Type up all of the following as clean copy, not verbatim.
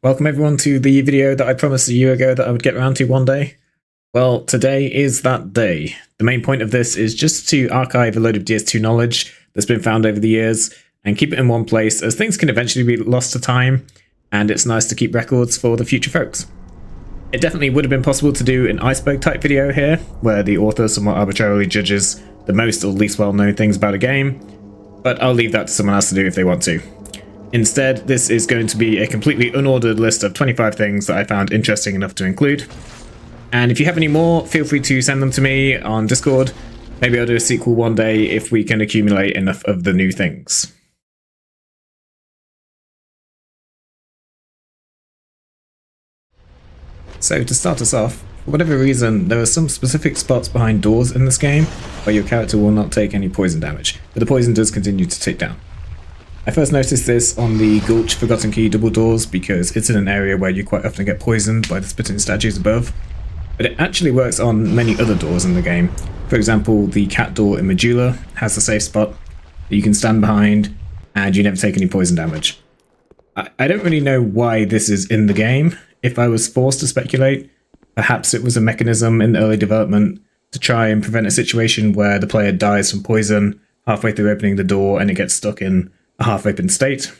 Welcome everyone to the video that I promised a year ago that I would get around to one day. Well, today is that day. The main point of this is just to archive a load of DS2 knowledge that's been found over the years and keep it in one place, as things can eventually be lost to time, and it's nice to keep records for the future folks. It definitely would have been possible to do an iceberg type video here, where the author somewhat arbitrarily judges the most or least well known things about a game, but I'll leave that to someone else to do if they want to. Instead, this is going to be a completely unordered list of 25 things that I found interesting enough to include. And if you have any more, feel free to send them to me on Discord. Maybe I'll do a sequel one day if we can accumulate enough of the new things. So to start us off, for whatever reason, there are some specific spots behind doors in this game where your character will not take any poison damage, but the poison does continue to tick down. I first noticed this on the Gulch Forgotten Key double doors because it's in an area where you quite often get poisoned by the spitting statues above, but it actually works on many other doors in the game. For example, the cat door in Medulla has a safe spot that you can stand behind and you never take any poison damage. I don't really know why this is in the game. If I was forced to speculate, perhaps it was a mechanism in the early development to try and prevent a situation where the player dies from poison halfway through opening the door and it gets stuck in a half-open state.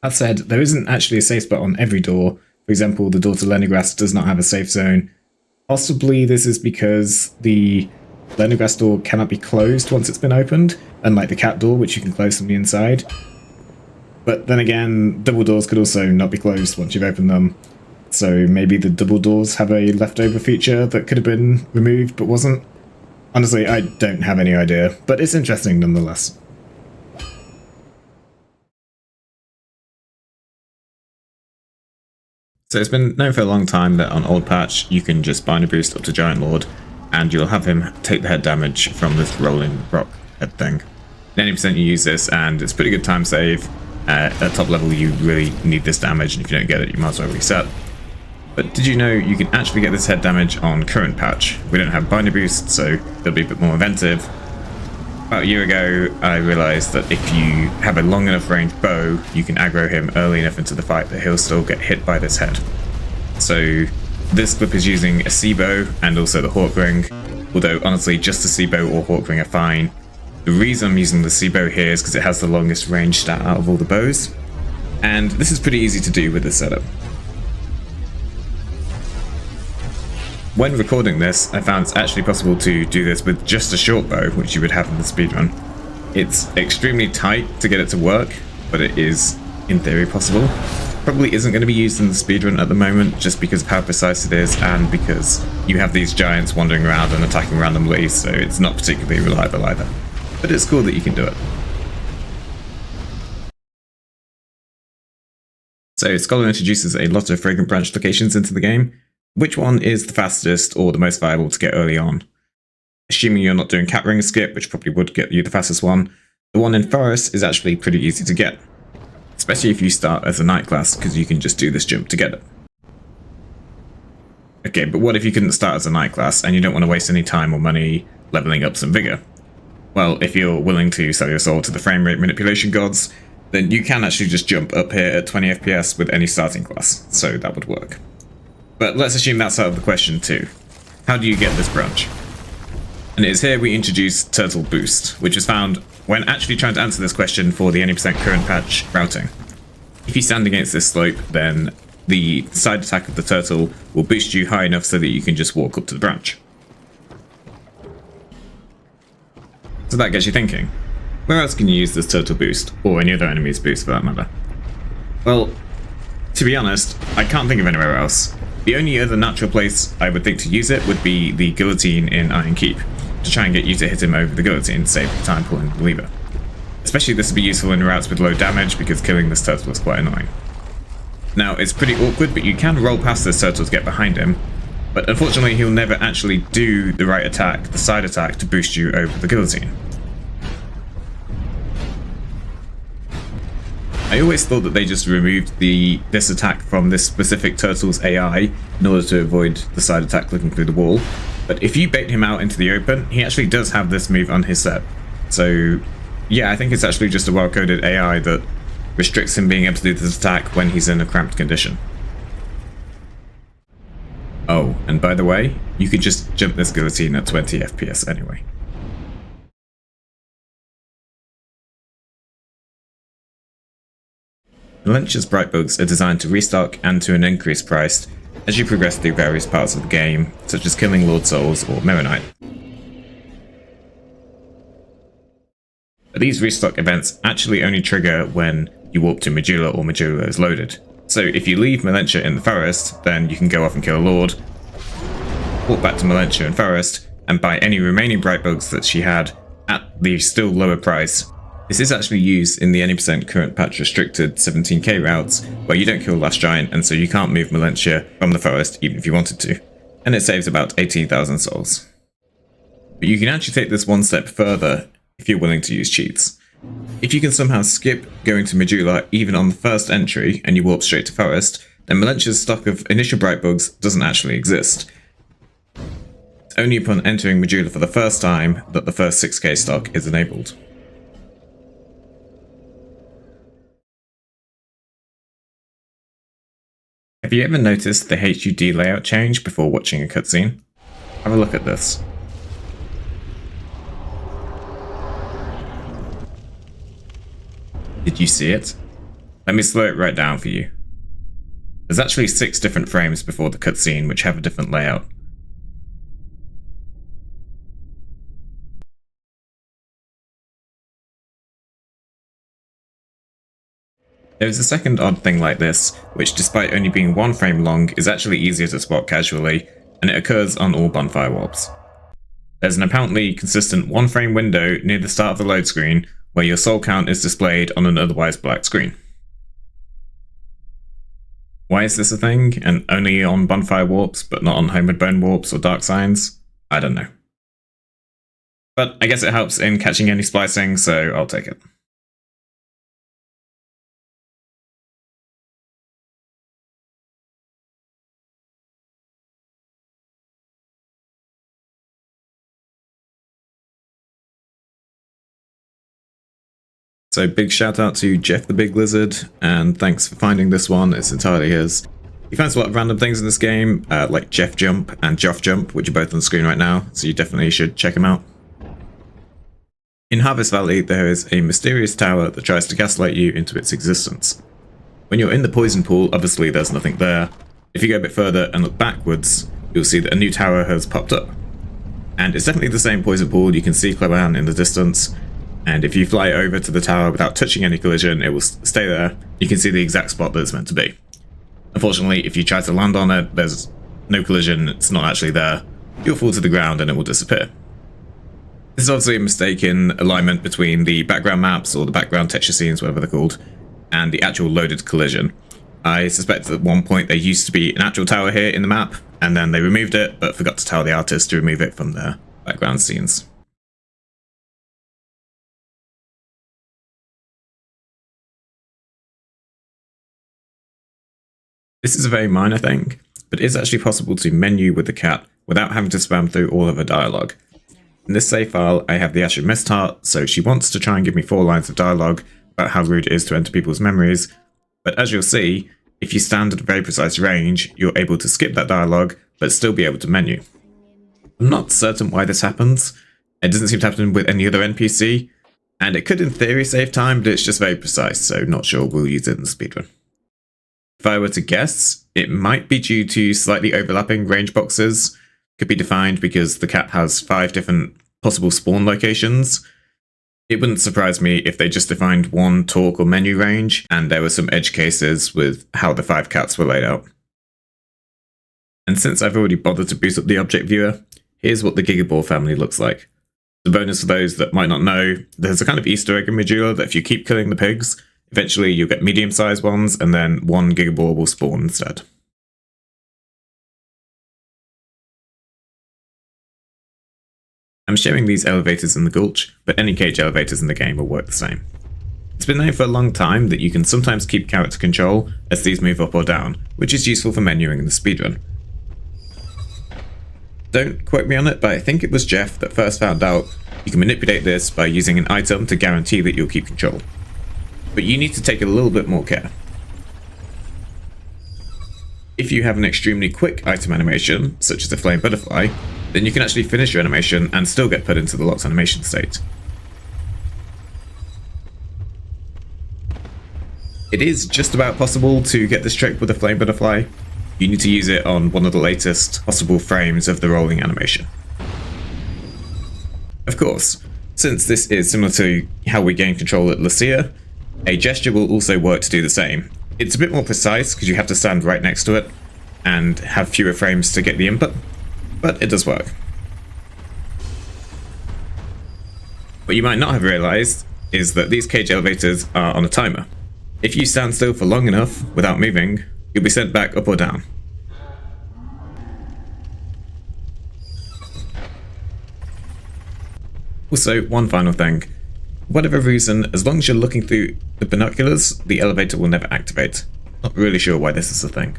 That said, there isn't actually a safe spot on every door. For example, the door to Lenigrast does not have a safe zone. Possibly this is because the Lenigrast door cannot be closed once it's been opened, unlike the cat door, which you can close from the inside. But then again, double doors could also not be closed once you've opened them. So maybe the double doors have a leftover feature that could have been removed but wasn't. Honestly, I don't have any idea, but it's interesting nonetheless. So it's been known for a long time that on Old Patch you can just bind a boost up to Giant Lord and you'll have him take the head damage from this rolling rock head thing. 90% you use this and it's pretty good time save. At top level you really need this damage, and if you don't get it you might as well reset. But did you know you can actually get this head damage on current patch? We don't have binder boost, so it'll be a bit more inventive. About a year ago I realised that if you have a long enough range bow, you can aggro him early enough into the fight that he'll still get hit by this head. So this clip is using a sea bow and also the Hawk Ring, although honestly just the sea bow or Hawk Ring are fine. The reason I'm using the sea bow here is because it has the longest range stat out of all the bows, and this is pretty easy to do with this setup. When recording this, I found it's actually possible to do this with just a short bow, which you would have in the speedrun. It's extremely tight to get it to work, but it is, in theory, possible. Probably isn't going to be used in the speedrun at the moment, just because of how precise it is, and because you have these giants wandering around and attacking randomly, so it's not particularly reliable either. But it's cool that you can do it. So Scholar introduces a lot of fragrant branch locations into the game. Which one is the fastest or the most viable to get early on? Assuming you're not doing cat ring skip, which probably would get you the fastest one, the one in Forest is actually pretty easy to get. Especially if you start as a night class, because you can just do this jump to get it. Okay, but what if you couldn't start as a night class and you don't want to waste any time or money leveling up some vigor? Well, if you're willing to sell your soul to the frame rate manipulation gods, then you can actually just jump up here at 20 FPS with any starting class, so that would work. But let's assume that's out of the question too. How do you get this branch? And it is here we introduce Turtle Boost, which was found when actually trying to answer this question for the 80% current patch routing. If you stand against this slope, then the side attack of the turtle will boost you high enough so that you can just walk up to the branch. So that gets you thinking, where else can you use this Turtle Boost, or any other enemy's boost for that matter? Well, to be honest, I can't think of anywhere else. The only other natural place I would think to use it would be the guillotine in Iron Keep, to try and get you to hit him over the guillotine to save the time pulling the lever. Especially this would be useful in routes with low damage because killing this turtle is quite annoying. Now it's pretty awkward, but you can roll past this turtle to get behind him, but unfortunately he'll never actually do the right attack, the side attack, to boost you over the guillotine. I always thought that they just removed this attack from this specific turtle's AI in order to avoid the side attack clicking through the wall, but if you bait him out into the open, he actually does have this move on his set. So yeah, I think it's actually just a well-coded AI that restricts him being able to do this attack when he's in a cramped condition. Oh, and by the way, you could just jump this guillotine at 20 FPS anyway. Malentia's bright bugs are designed to restock and to an increased price as you progress through various parts of the game, such as killing Lord Souls or Mirror Knight. But these restock events actually only trigger when you warp to Medulla or Medulla is loaded. So if you leave Malentia in the forest, then you can go off and kill a Lord, walk back to Malentia in forest, and buy any remaining bright bugs that she had at the still lower price. This is actually used in the any percent current patch restricted 17k routes, where you don't kill Last Giant and so you can't move Malentia from the forest even if you wanted to, and it saves about 18,000 souls. But you can actually take this one step further if you're willing to use cheats. If you can somehow skip going to Medulla even on the first entry and you warp straight to forest, then Malentia's stock of initial bright bugs doesn't actually exist. It's only upon entering Medulla for the first time that the first 6k stock is enabled. Have you ever noticed the HUD layout change before watching a cutscene? Have a look at this. Did you see it? Let me slow it right down for you. There's actually 6 different frames before the cutscene which have a different layout. There is a second odd thing like this, which despite only being 1 frame long is actually easier to spot casually, and it occurs on all Bonfire warps. There's an apparently consistent 1 frame window near the start of the load screen where your soul count is displayed on an otherwise black screen. Why is this a thing, and only on Bonfire warps but not on Homeward Bone warps or Dark Signs? I don't know. But I guess it helps in catching any splicing, so I'll take it. So big shout out to Jeff the Big Lizard, and thanks for finding this one, it's entirely his. He finds a lot of random things in this game, like Jeff Jump and Joff Jump, which are both on the screen right now, so you definitely should check them out. In Harvest Valley, there is a mysterious tower that tries to gaslight you into its existence. When you're in the poison pool, obviously there's nothing there. If you go a bit further and look backwards, you'll see that a new tower has popped up. And it's definitely the same poison pool, you can see Cleban in the distance. And if you fly over to the tower without touching any collision, it will stay there. You can see the exact spot that it's meant to be. Unfortunately, if you try to land on it, there's no collision, it's not actually there. You'll fall to the ground and it will disappear. This is obviously a mistake in alignment between the background maps, or the background texture scenes, whatever they're called, and the actual loaded collision. I suspect at one point there used to be an actual tower here in the map, and then they removed it, but forgot to tell the artist to remove it from their background scenes. This is a very minor thing, but it is actually possible to menu with the cat without having to spam through all of her dialogue. In this save file, I have the Asher Mistheart, so she wants to try and give me 4 lines of dialogue about how rude it is to enter people's memories, but as you'll see, if you stand at a very precise range, you're able to skip that dialogue, but still be able to menu. I'm not certain why this happens. It doesn't seem to happen with any other NPC, and it could in theory save time, but it's just very precise, so not sure we'll use it in the speedrun. If I were to guess, it might be due to slightly overlapping range boxes. Could be defined because the cat has 5 different possible spawn locations. It wouldn't surprise me if they just defined one talk or menu range, and there were some edge cases with how the 5 cats were laid out. And since I've already bothered to boost up the object viewer, here's what the Gigaball family looks like. The bonus for those that might not know, there's a kind of Easter egg in Medulla that if you keep killing the pigs, eventually you'll get medium-sized ones, and then 1 Gigaball will spawn instead. I'm showing these elevators in the Gulch, but any cage elevators in the game will work the same. It's been known for a long time that you can sometimes keep character control as these move up or down, which is useful for menuing in the speedrun. Don't quote me on it, but I think it was Jeff that first found out you can manipulate this by using an item to guarantee that you'll keep control. but you need to take a little bit more care. If you have an extremely quick item animation, such as a flame butterfly, then you can actually finish your animation and still get put into the locked animation state. It is just about possible to get this trick with a flame butterfly. You need to use it on one of the latest possible frames of the rolling animation. Of course, since this is similar to how we gain control at Lucia, a gesture will also work to do the same. It's a bit more precise because you have to stand right next to it and have fewer frames to get the input, but it does work. What you might not have realized is that these cage elevators are on a timer. If you stand still for long enough without moving, you'll be sent back up or down. Also, one final thing. For whatever reason, as long as you're looking through the binoculars, the elevator will never activate. Not really sure why this is a thing.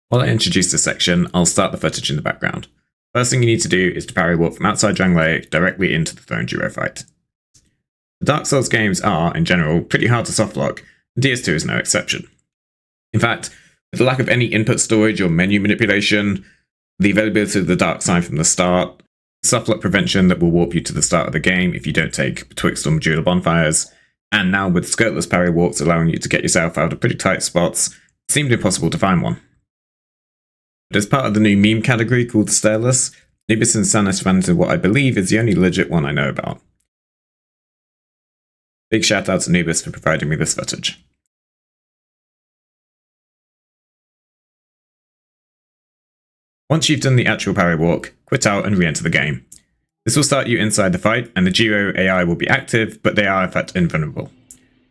While I introduce this section, I'll start the footage in the background. First thing you need to do is to parry walk from outside Zhang directly into the Throne Duo fight. The Dark Souls games are, in general, pretty hard to softlock, and DS2 is no exception. In fact, with the lack of any input storage or menu manipulation, the availability of the dark sign from the start, softlock prevention that will warp you to the start of the game if you don't take Betwixt or Medulla Bonfires, and now with skirtless parry walks allowing you to get yourself out of pretty tight spots, it seemed impossible to find one. But as part of the new meme category called Stairless, Nubis and Sanis ran into what I believe is the only legit one I know about. Big shout out to Nubis for providing me this footage. Once you've done the actual parry walk, quit out and re-enter the game. This will start you inside the fight, and the Duo AI will be active, but they are in fact invulnerable.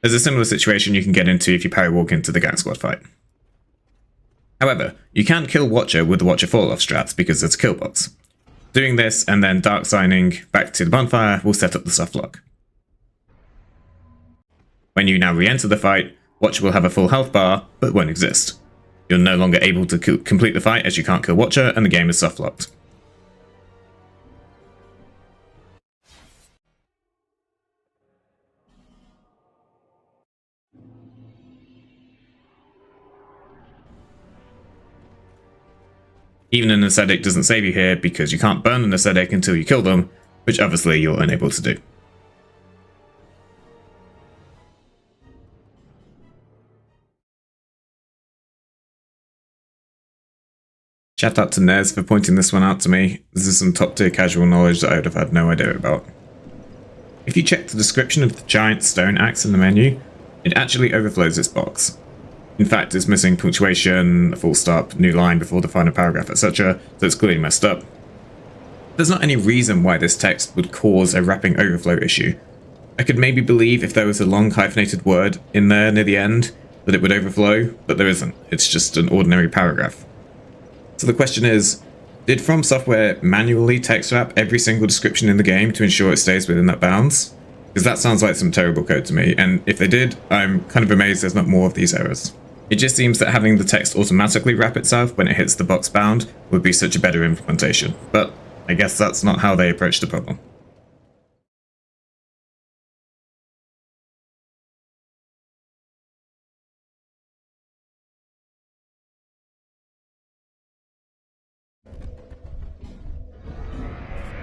There's a similar situation you can get into if you parry walk into the Gang Squad fight. However, you can't kill Watcher with the Watcher fall-off strats because there's a kill box. Doing this and then dark signing back to the bonfire will set up the softlock. When you now re-enter the fight, Watcher will have a full health bar, but won't exist. You're no longer able to complete the fight as you can't kill Watcher and the game is softlocked. Even an ascetic doesn't save you here because you can't burn an ascetic until you kill them, which obviously you're unable to do. Shout out to Nez for pointing this one out to me. This is some top tier casual knowledge that I would have had no idea about. If you check the description of the giant stone axe in the menu, it actually overflows its box. In fact, it's missing punctuation, a full stop, new line before the final paragraph, etc., so it's clearly messed up. There's not any reason why this text would cause a wrapping overflow issue. I could maybe believe if there was a long hyphenated word in there near the end that it would overflow, but there isn't. It's just an ordinary paragraph. So the question is, did From Software manually text wrap every single description in the game to ensure it stays within that bounds? Because that sounds like some terrible code to me, and if they did, I'm kind of amazed there's not more of these errors. It just seems that having the text automatically wrap itself when it hits the box bound would be such a better implementation, but I guess that's not how they approach the problem.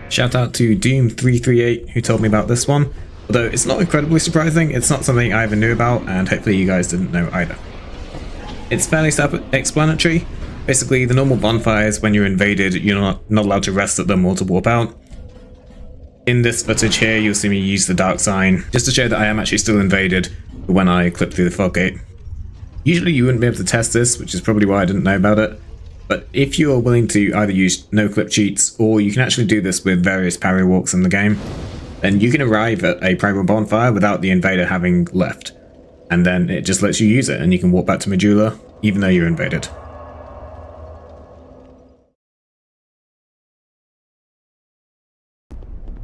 Shout out to Doom338 who told me about this one, although it's not incredibly surprising, it's not something I ever knew about, and hopefully you guys didn't know either. It's fairly self-explanatory. Basically, the normal bonfires, when you're invaded, you're not allowed to rest at them or to warp out. In this footage here, you'll see me use the dark sign, just to show that I am actually still invaded when I clip through the fog gate. Usually you wouldn't be able to test this, which is probably why I didn't know about it, but if you are willing to either use no-clip cheats, or you can actually do this with various parry walks in the game, then you can arrive at a primal bonfire without the invader having left. And then it just lets you use it, and you can walk back to Medulla, even though you're invaded.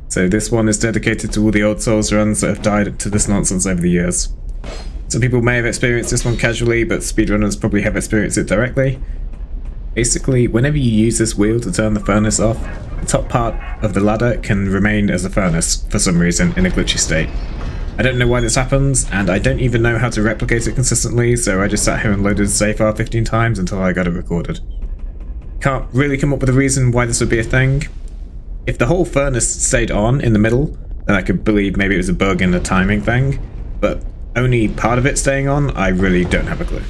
So this one is dedicated to all the old Souls runs that have died to this nonsense over the years. Some people may have experienced this one casually, but speedrunners probably have experienced it directly. Basically, whenever you use this wheel to turn the furnace off, the top part of the ladder can remain as a furnace for some reason in a glitchy state. I don't know why this happens, and I don't even know how to replicate it consistently, so I just sat here and loaded the save file 15 times until I got it recorded. Can't really come up with a reason why this would be a thing. If the whole furnace stayed on in the middle, then I could believe maybe it was a bug in the timing thing, but only part of it staying on, I really don't have a clue.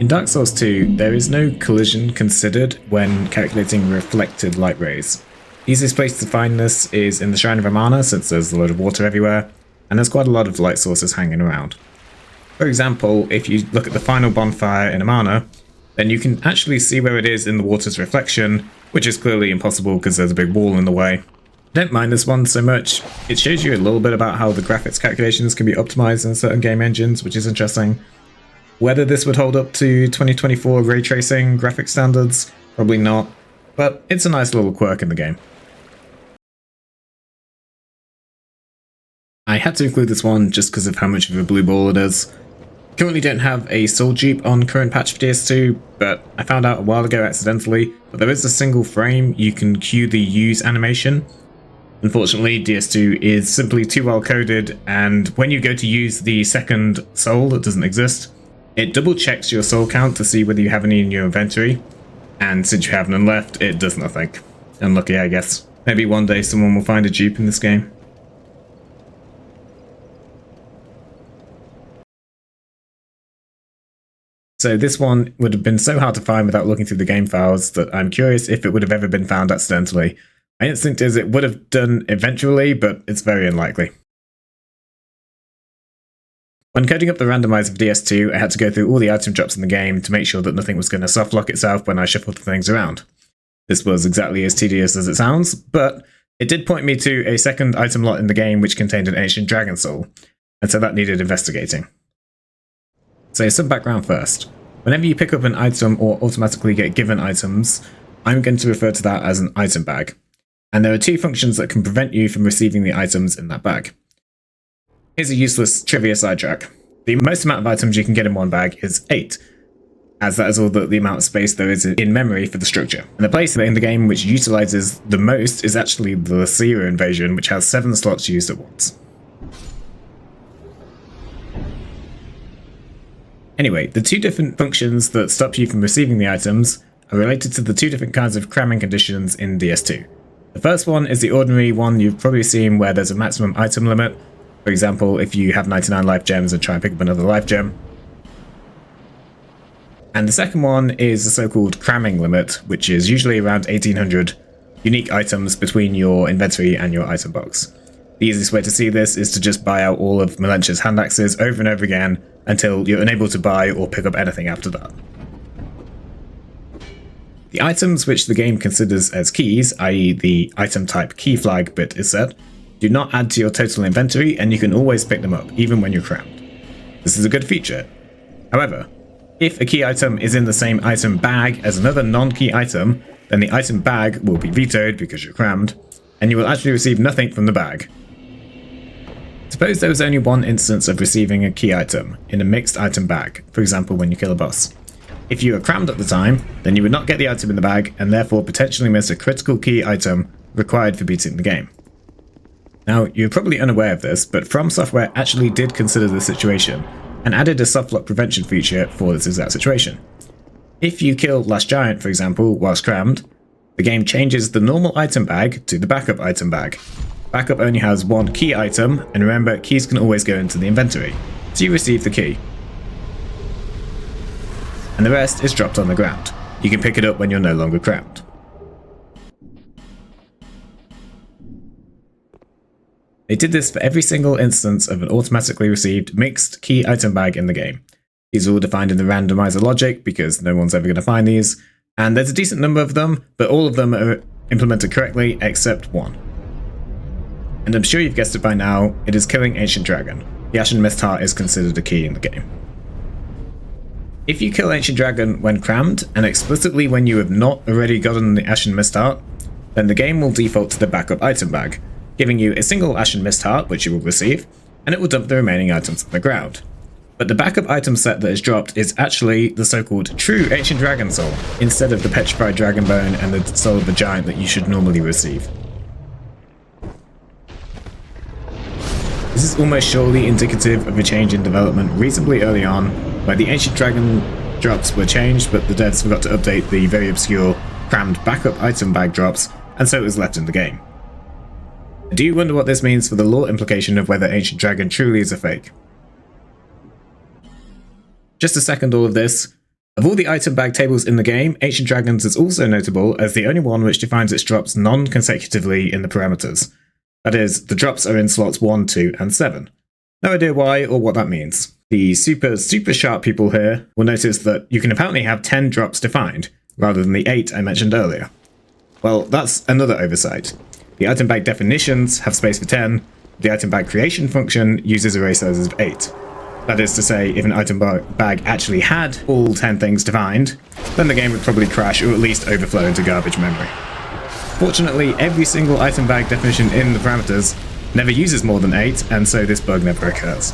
In Dark Souls 2, there is no collision considered when calculating reflected light rays. The easiest place to find this is in the Shrine of Amana, since there's a lot of water everywhere, and there's quite a lot of light sources hanging around. For example, if you look at the final bonfire in Amana, then you can actually see where it is in the water's reflection, which is clearly impossible because there's a big wall in the way. I don't mind this one so much. It shows you a little bit about how the graphics calculations can be optimized in certain game engines, which is interesting. Whether this would hold up to 2024 ray tracing graphic standards, probably not, but it's a nice little quirk in the game. I had to include this one just because of how much of a blue ball it is. Currently don't have a soul dupe on current patch for DS2, but I found out a while ago accidentally that there is a single frame you can cue the use animation. Unfortunately, DS2 is simply too well coded, and when you go to use the second soul that doesn't exist, it double checks your soul count to see whether you have any in your inventory, and since you have none left, it does nothing. Unlucky, I guess. Maybe one day someone will find a dupe in this game. So this one would have been so hard to find without looking through the game files that I'm curious if it would have ever been found accidentally. My instinct is it would have done eventually, but it's very unlikely. When coding up the randomizer of DS2, I had to go through all the item drops in the game to make sure that nothing was going to softlock itself when I shuffled the things around. This was exactly as tedious as it sounds, but it did point me to a second item lot in the game which contained an ancient dragon soul, and so that needed investigating. So some background first. Whenever you pick up an item or automatically get given items, I'm going to refer to that as an item bag. And there are two functions that can prevent you from receiving the items in that bag. Here's a useless trivia sidetrack. The most amount of items you can get in one bag is 8, as that is all the amount of space there is in memory for the structure. And the place in the game which utilizes the most is actually the Lycia invasion, which has 7 slots used at once. Anyway, the two different functions that stop you from receiving the items are related to the two different kinds of cramming conditions in DS2. The first one is the ordinary one you've probably seen where there's a maximum item limit. For example, if you have 99 life gems and try and pick up another life gem. And the second one is the so-called cramming limit, which is usually around 1800 unique items between your inventory and your item box. The easiest way to see this is to just buy out all of Melench's hand axes over and over again until you're unable to buy or pick up anything after that. The items which the game considers as keys, i.e. the item type key flag bit is set, do not add to your total inventory and you can always pick them up, even when you're crammed. This is a good feature. However, if a key item is in the same item bag as another non-key item, then the item bag will be vetoed because you're crammed, and you will actually receive nothing from the bag. Suppose there was only one instance of receiving a key item in a mixed item bag, for example when you kill a boss. If you were crammed at the time, then you would not get the item in the bag and therefore potentially miss a critical key item required for beating the game. Now, you're probably unaware of this, but From Software actually did consider this situation and added a softlock prevention feature for this exact situation. If you kill Last Giant, for example, whilst crammed, the game changes the normal item bag to the backup item bag. Backup only has one key item, and remember, keys can always go into the inventory, so you receive the key. And the rest is dropped on the ground. You can pick it up when you're no longer crammed. They did this for every single instance of an automatically received mixed key item bag in the game. These are all defined in the randomizer logic because no one's ever going to find these, and there's a decent number of them, but all of them are implemented correctly except one. And I'm sure you've guessed it by now, it is killing Ancient Dragon. The Ashen Mist Heart is considered a key in the game. If you kill Ancient Dragon when crammed, and explicitly when you have not already gotten the Ashen Mist Heart, then the game will default to the backup item bag, giving you a single Ashen Mist Heart, which you will receive, and it will dump the remaining items on the ground. But the backup item set that is dropped is actually the so-called true Ancient Dragon Soul, instead of the Petrified Dragon Bone and the Soul of the Giant that you should normally receive. This is almost surely indicative of a change in development reasonably early on, where the Ancient Dragon drops were changed, but the devs forgot to update the very obscure crammed backup item bag drops, and so it was left in the game. I do wonder what this means for the lore implication of whether Ancient Dragon truly is a fake. Just to second all of this, of all the item bag tables in the game, Ancient Dragons is also notable as the only one which defines its drops non-consecutively in the parameters. That is, the drops are in slots 1, 2, and 7. No idea why or what that means. The super sharp people here will notice that you can apparently have 10 drops defined, rather than the 8 I mentioned earlier. Well, that's another oversight. The item bag definitions have space for 10, the item bag creation function uses array sizes of 8. That is to say, if an item bag actually had all 10 things defined, then the game would probably crash or at least overflow into garbage memory. Fortunately, every single item bag definition in the parameters never uses more than 8, and so this bug never occurs.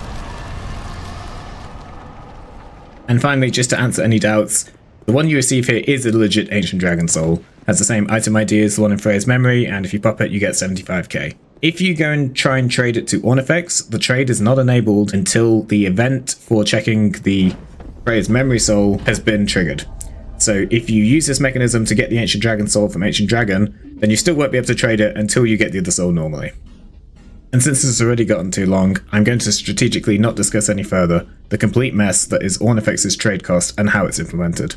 And finally, just to answer any doubts, the one you receive here is a legit Ancient Dragon Soul, has the same item ID as the one in Freya's memory, and if you pop it you get 75k. If you go and try and trade it to Ornifex, the trade is not enabled until the event for checking the Freya's memory soul has been triggered. So if you use this mechanism to get the Ancient Dragon Soul from Ancient Dragon, then you still won't be able to trade it until you get the other soul normally. And since this has already gotten too long, I'm going to strategically not discuss any further the complete mess that is Ornifex's trade cost and how it's implemented.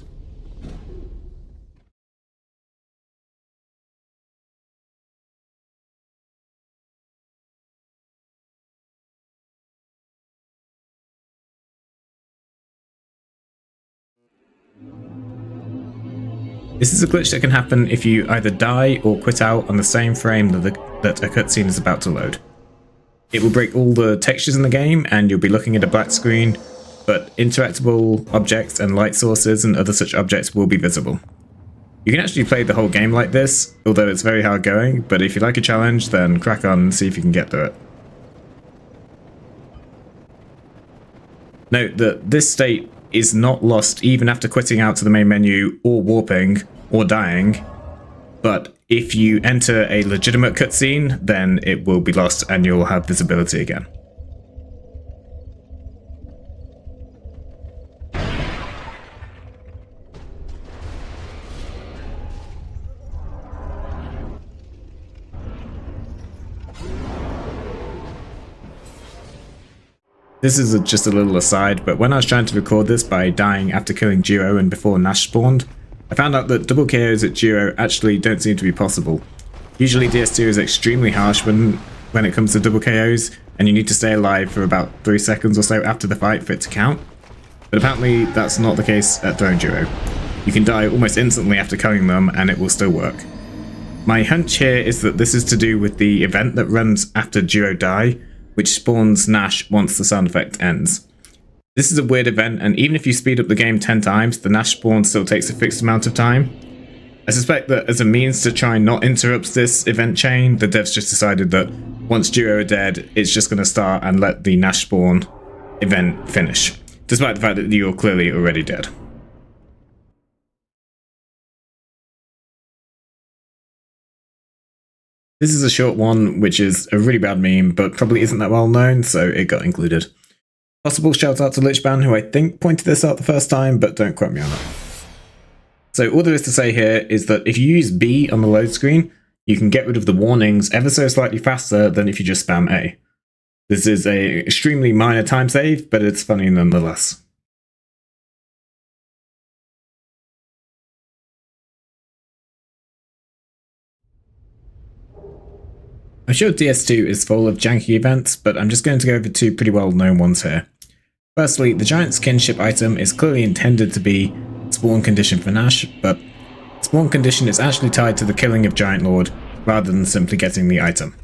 This is a glitch that can happen if you either die or quit out on the same frame that a cutscene is about to load. It will break all the textures in the game and you'll be looking at a black screen, but interactable objects and light sources and other such objects will be visible. You can actually play the whole game like this, although it's very hard going, but if you like a challenge then crack on and see if you can get through it. Note that this state is not lost even after quitting out to the main menu or warping or dying, but if you enter a legitimate cutscene then it will be lost and you'll have visibility again. This is just a little aside, but when I was trying to record this by dying after killing Duo and before Nash spawned, I found out that double KOs at Duo actually don't seem to be possible. Usually DS2 is extremely harsh when it comes to double KOs, and you need to stay alive for about 3 seconds or so after the fight for it to count. But apparently that's not the case at Throne Duo. You can die almost instantly after killing them and it will still work. My hunch here is that this is to do with the event that runs after Duo die, which spawns Nash once the sound effect ends. This is a weird event, and even if you speed up the game 10 times, the Nash spawn still takes a fixed amount of time. I suspect that as a means to try and not interrupt this event chain, the devs just decided that once Duo are dead, it's just going to start and let the Nash spawn event finish, despite the fact that you're clearly already dead. This is a short one, which is a really bad meme, but probably isn't that well known, so it got included. Possible shout out to Lichban, who I think pointed this out the first time, but don't quote me on it. So all there is to say here is that if you use B on the load screen, you can get rid of the warnings ever so slightly faster than if you just spam A. This is an extremely minor time save, but it's funny nonetheless. I'm sure DS2 is full of janky events, but I'm just going to go over 2 pretty well known ones here. Firstly, the Giant's kinship item is clearly intended to be spawn condition for Nash, but spawn condition is actually tied to the killing of Giant Lord rather than simply getting the item.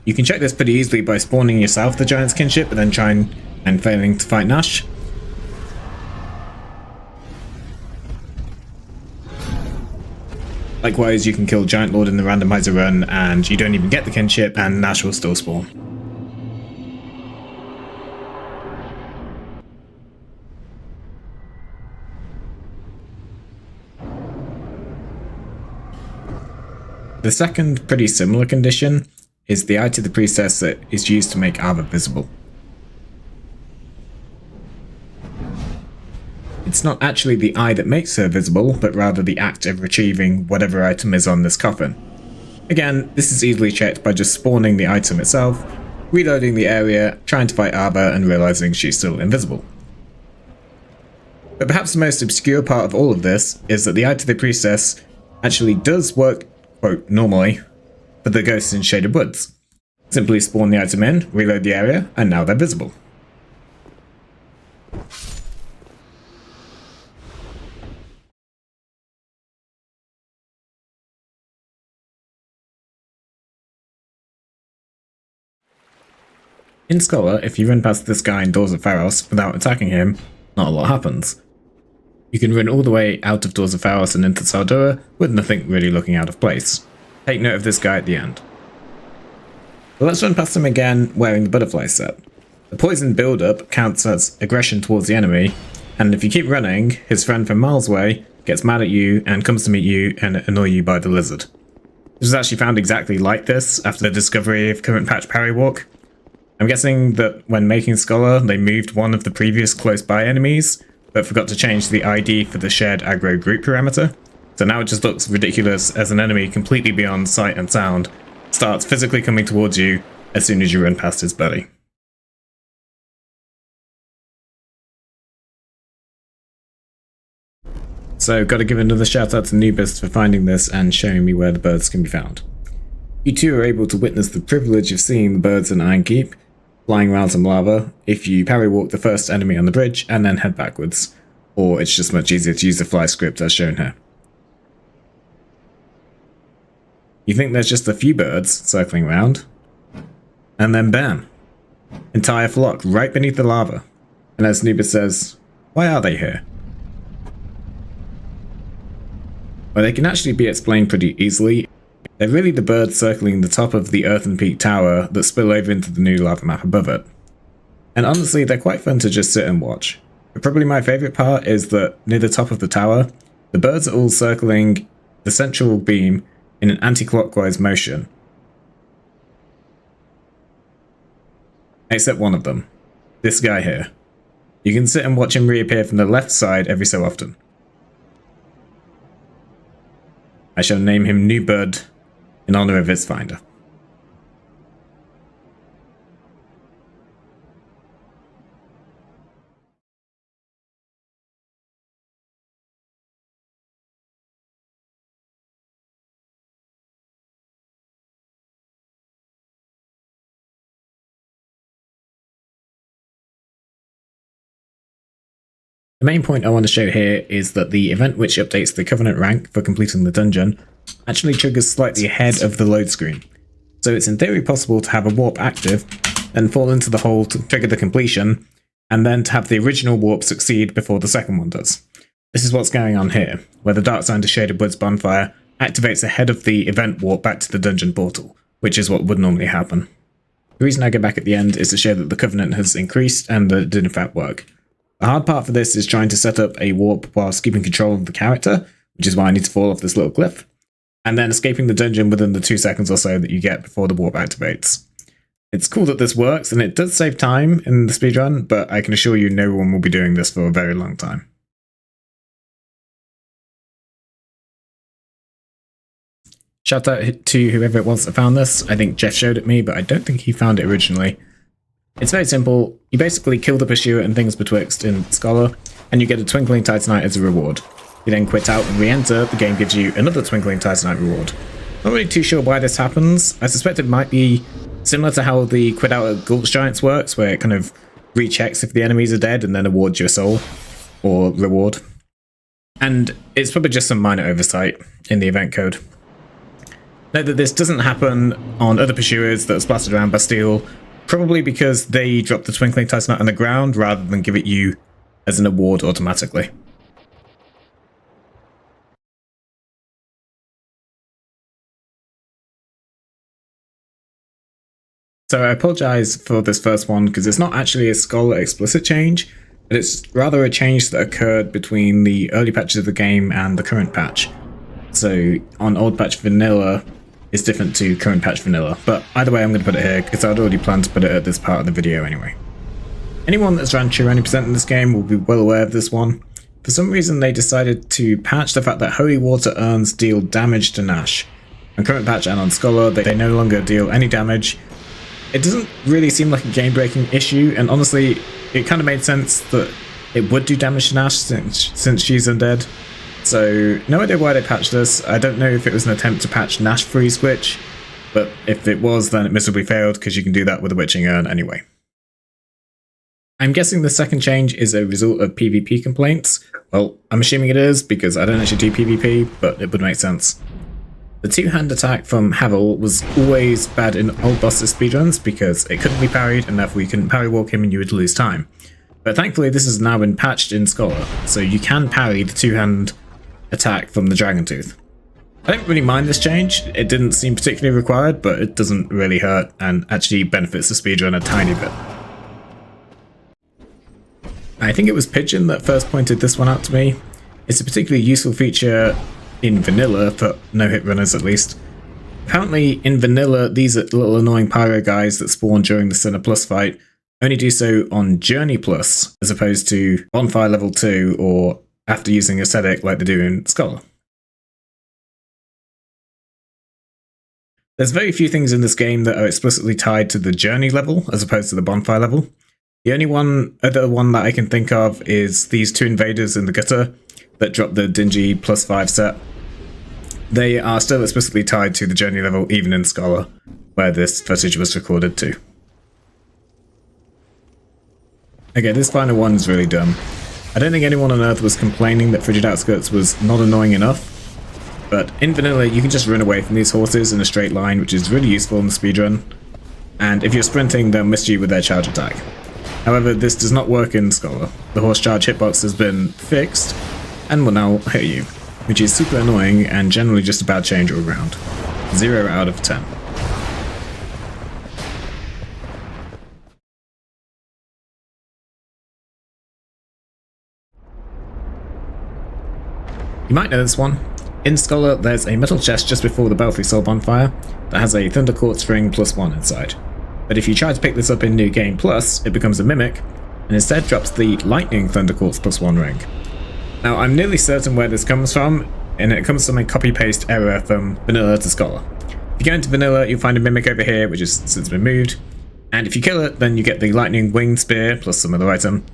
You can check this pretty easily by spawning yourself the giant's kinship and then trying and failing to fight Nash. Likewise, you can kill Giant Lord in the randomizer run and you don't even get the kinship and Nash will still spawn. The second pretty similar condition is the eye to the priestess that is used to make Ava visible. It's not actually the eye that makes her visible, but rather the act of retrieving whatever item is on this coffin. Again, this is easily checked by just spawning the item itself, reloading the area, trying to fight Ava and realizing she's still invisible. But perhaps the most obscure part of all of this is that the eye to the priestess actually does work, quote, normally for the ghosts in Shaded Woods. Simply spawn the item in, reload the area, and now they're visible. In Scholar, if you run past this guy in Doors of Pharos without attacking him, not a lot happens. You can run all the way out of Doors of Pharos and into Saldura with nothing really looking out of place. Take note of this guy at the end. But let's run past him again wearing the butterfly set. The poison build-up counts as aggression towards the enemy, and if you keep running, his friend from miles away gets mad at you and comes to meet you and annoy you by the lizard. This was actually found exactly like this after the discovery of current patch parry walk. I'm guessing that when making Scholar, they moved one of the previous close-by enemies, but forgot to change the ID for the shared aggro group parameter. So now it just looks ridiculous as an enemy completely beyond sight and sound starts physically coming towards you as soon as you run past his buddy. So gotta give another shout out to Nubis for finding this and showing me where the birds can be found. You too are able to witness the privilege of seeing the birds in Ironkeep, flying around some lava, if you parry walk the first enemy on the bridge and then head backwards, or it's just much easier to use the fly script as shown here. You think there's just a few birds circling around, and then bam! Entire flock right beneath the lava. And as Nubis says, why are they here? Well, they can actually be explained pretty easily. They're really the birds circling the top of the Earthen Peak Tower that spill over into the new lava map above it. And honestly, they're quite fun to just sit and watch. But probably my favourite part is that near the top of the tower, the birds are all circling the central beam in an anti-clockwise motion. Except one of them. This guy here. You can sit and watch him reappear from the left side every so often. I shall name him New Bird in honor of its finder. The main point I want to show here is that the event which updates the Covenant rank for completing the dungeon actually triggers slightly ahead of the load screen. So it's in theory possible to have a warp active, then fall into the hole to trigger the completion, and then to have the original warp succeed before the second one does. This is what's going on here, where the Dark Side of Shaded Woods bonfire activates ahead of the event warp back to the dungeon portal, which is what would normally happen. The reason I go back at the end is to show that the Covenant has increased and that it did in fact work. The hard part for this is trying to set up a warp whilst keeping control of the character, which is why I need to fall off this little cliff, and then escaping the dungeon within the 2 seconds or so that you get before the warp activates. It's cool that this works, and it does save time in the speedrun, but I can assure you no one will be doing this for a very long time. Shout out to whoever it was that found this. I think Jeff showed it me, but I don't think he found it originally. It's very simple. You basically kill the pursuer and things betwixt in Scholar, and you get a Twinkling Titanite as a reward. You then quit out and re-enter, the game gives you another Twinkling Titanite reward. Not really too sure why this happens. I suspect it might be similar to how the quit out at Gulch Giants works, where it kind of rechecks if the enemies are dead and then awards you a soul, or reward. And it's probably just some minor oversight in the event code. Note that this doesn't happen on other pursuers that are splattered around Bastille, probably because they drop the Twinkling TI on the ground rather than give it you as an award automatically. So I apologise for this first one because it's not actually a Scholar explicit change, but it's rather a change that occurred between the early patches of the game and the current patch. So on old patch vanilla is different to current patch vanilla, but either way I'm going to put it here because I'd already planned to put it at this part of the video anyway. Anyone that's ran Tyranny % in this game will be well aware of this one. For some reason they decided to patch the fact that Holy Water urns deal damage to Nash. On current patch and on Scholar they no longer deal any damage. It doesn't really seem like a game-breaking issue, and honestly, it kind of made sense that it would do damage to Nash since she's undead. So, no idea why they patched this. I don't know if it was an attempt to patch Nash free switch, but if it was, then it miserably failed because you can do that with a Witching Urn anyway. I'm guessing the second change is a result of PvP complaints. Well, I'm assuming it is because I don't actually do PvP, but it would make sense. The two-hand attack from Havel was always bad in old bosses speedruns because it couldn't be parried and therefore you couldn't parry walk him and you would lose time. But thankfully this has now been patched in Scholar, so you can parry the two-hand attack from the Dragon Tooth. I don't really mind this change, it didn't seem particularly required, but it doesn't really hurt and actually benefits the speedrun a tiny bit. I think it was Pigeon that first pointed this one out to me. It's a particularly useful feature in vanilla, for no-hit runners at least. Apparently in vanilla, these little annoying pyro guys that spawn during the Sinner Plus fight only do so on Journey Plus, as opposed to Bonfire level 2 or after using Ascetic like they do in Scholar. There's very few things in this game that are explicitly tied to the Journey level, as opposed to the Bonfire level. The only other one that I can think of is these two invaders in the gutter that drop the dingy +5 set. They are still explicitly tied to the Journey level, even in Scholar, where this footage was recorded too. Okay, this final one is really dumb. I don't think anyone on Earth was complaining that Frigid Outskirts was not annoying enough, but in vanilla you can just run away from these horses in a straight line, which is really useful in the speedrun, and if you're sprinting they'll miss you with their charge attack. However, this does not work in Scholar. The horse charge hitbox has been fixed, and will now hit you, which is super annoying and generally just a bad change all around. 0 out of 10. You might know this one. In Scholar, there's a metal chest just before the Belfry Soul Bonfire that has a Thunder Quartz ring +1 inside. But if you try to pick this up in New Game Plus, it becomes a Mimic, and instead drops the Lightning Thunder Quartz +1 ring. Now, I'm nearly certain where this comes from, and it comes from a copy-paste error from Vanilla to Scholar. If you go into Vanilla, you'll find a Mimic over here, which has since been moved, and if you kill it, then you get the Lightning Winged Spear plus some other item.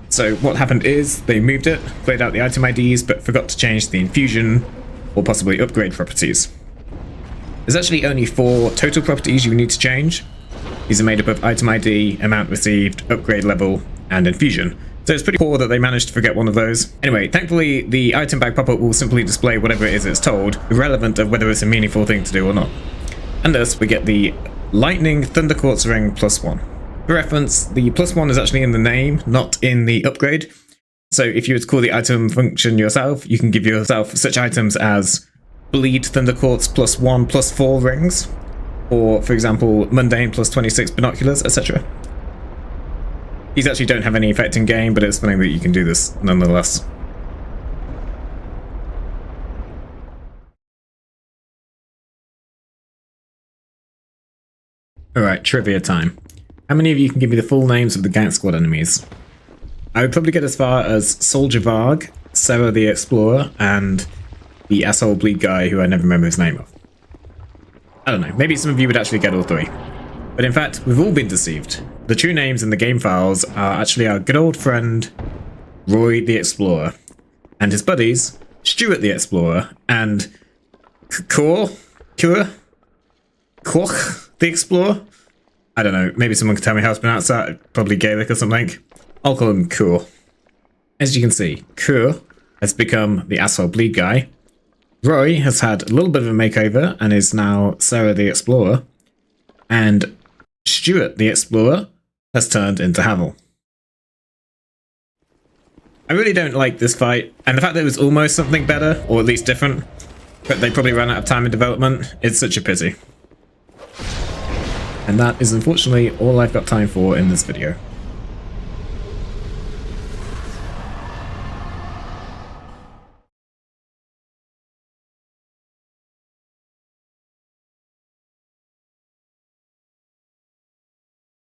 So what happened is, they moved it, cleared out the item IDs, but forgot to change the infusion, or possibly upgrade properties. There's actually only 4 total properties you need to change. These are made up of item ID, amount received, upgrade level, and infusion. So it's pretty poor that they managed to forget one of those. Anyway, thankfully the item bag pop-up will simply display whatever it is it's told, irrelevant of whether it's a meaningful thing to do or not. And thus we get the Lightning Thunder Quartz ring +1. For reference, the +1 is actually in the name, not in the upgrade. So if you were to call the item function yourself, you can give yourself such items as Bleed Thunder Quartz +1 +4 rings, or for example Mundane +26 binoculars, etc. These actually don't have any effect in game, but it's funny that you can do this nonetheless. Alright, trivia time. How many of you can give me the full names of the Gank Squad enemies? I would probably get as far as Soldier Varg, Sarah the Explorer, and the asshole bleed guy who I never remember his name of. I don't know, maybe some of you would actually get all 3. But in fact, we've all been deceived. The true names in the game files are actually our good old friend, Roy the Explorer, and his buddies, Stuart the Explorer, and Koch the Explorer? I don't know, maybe someone could tell me how to pronounce that, probably Gaelic or something. I'll call him Kur. As you can see, Kur has become the asshole bleed guy, Roy has had a little bit of a makeover and is now Sarah the Explorer, and Stuart the Explorer has turned into Havel. I really don't like this fight, and the fact that it was almost something better, or at least different, but they probably ran out of time in development, it's such a pity. And that is unfortunately all I've got time for in this video.